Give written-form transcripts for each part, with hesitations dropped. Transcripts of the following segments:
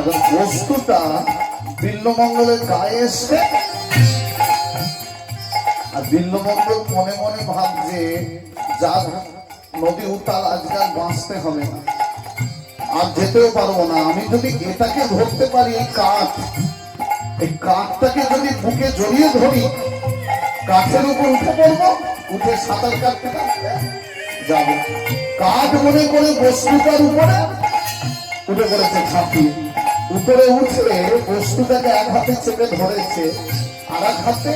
এখন বস্তুটা বিল্বমঙ্গলের গায়ে এসছে, আর বিল্বমঙ্গল মনে মনে ভাবছে যা নদী উত্তাল আজকাল বাঁচতে হবে না, আর যেতেও পারবো না। আমি যদি এটাকে ধরতে পারি, এই কাঠ, এই কাঠটাকে যদি বুকে জড়িয়ে ধরি, কাঠের উপর উঠে পড়বো, উঠে সাঁতার কাটতে কাটতে যাবো। কাঠ মনে করে বস্তুটার উপরে উঠে পড়েছে ঝাঁপিয়ে। উপরে উঠে বস্তুটাকে এক হাতে চেপে ধরেছে, আর এক হাতে,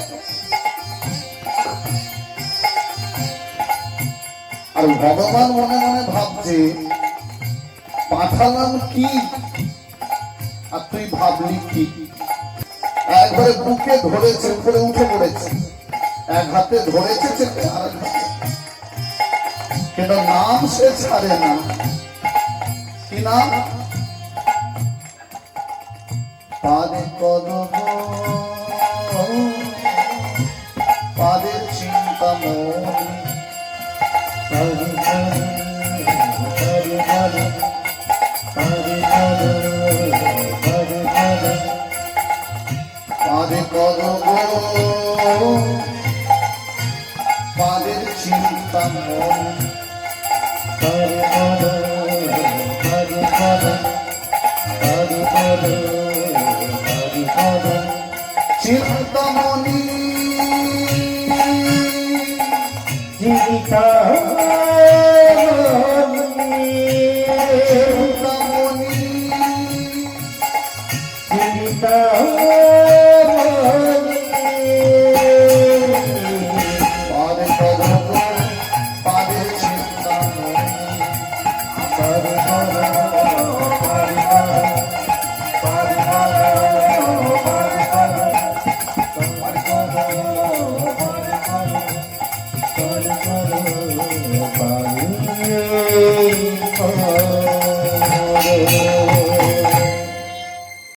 আর ভগবান মনে মনে ভাবছে পাঠালাম কি আর তুই ভাবলি কি। একবারে বুকে ধরেছে, উপরে উঠে পড়েছে, এক হাতে ধরেছে চেপে, আর এক হাতে, কিন্তু নাম সে ছাড়ে না। কি নাম? পাদে কদম, পাদের চিন্তা মন, পাদে কদম, পাদের চিন্তা মন, চিন্তামণি জীবিকা